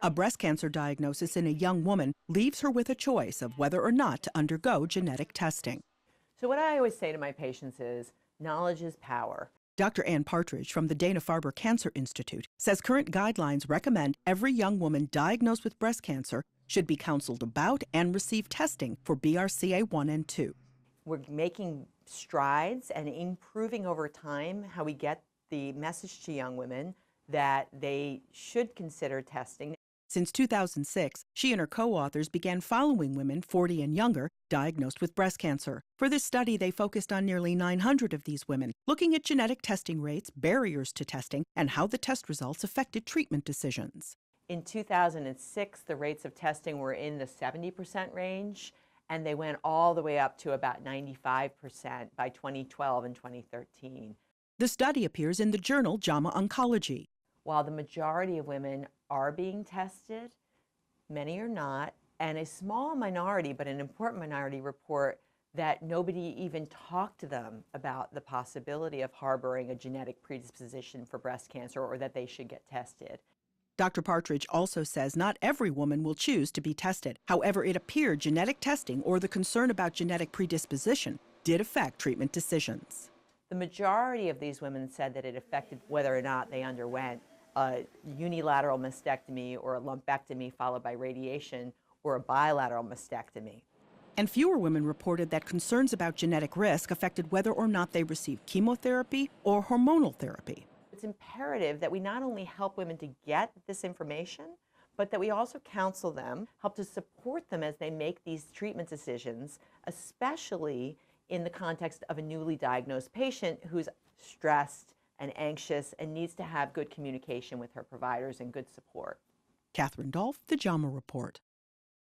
A breast cancer diagnosis in a young woman leaves her with a choice of whether or not to undergo genetic testing. So what I always say to my patients is, knowledge is power. Dr. Ann Partridge from the Dana-Farber Cancer Institute says current guidelines recommend every young woman diagnosed with breast cancer should be counseled about and receive testing for BRCA1 and 2. We're making strides and improving over time how we get the message to young women that they should consider testing. Since 2006, she and her co-authors began following women 40 and younger diagnosed with breast cancer. For this study, they focused on nearly 900 of these women, looking at genetic testing rates, barriers to testing, and how the test results affected treatment decisions. In 2006, the rates of testing were in the 70% range, and they went all the way up to about 95% by 2012 and 2013. The study appears in the journal JAMA Oncology. While the majority of women are being tested, many are not, and a small minority, but an important minority, report that nobody even talked to them about the possibility of harboring a genetic predisposition for breast cancer or that they should get tested. Dr. Partridge also says not every woman will choose to be tested. However, it appeared genetic testing or the concern about genetic predisposition did affect treatment decisions. The majority of these women said that it affected whether or not they underwent a unilateral mastectomy or a lumpectomy followed by radiation or a bilateral mastectomy. And fewer women reported that concerns about genetic risk affected whether or not they received chemotherapy or hormonal therapy. It's imperative that we not only help women to get this information, but that we also counsel them, help to support them as they make these treatment decisions, especially in the context of a newly diagnosed patient who's stressed and anxious and needs to have good communication with her providers and good support. Catherine Dolph, The JAMA Report.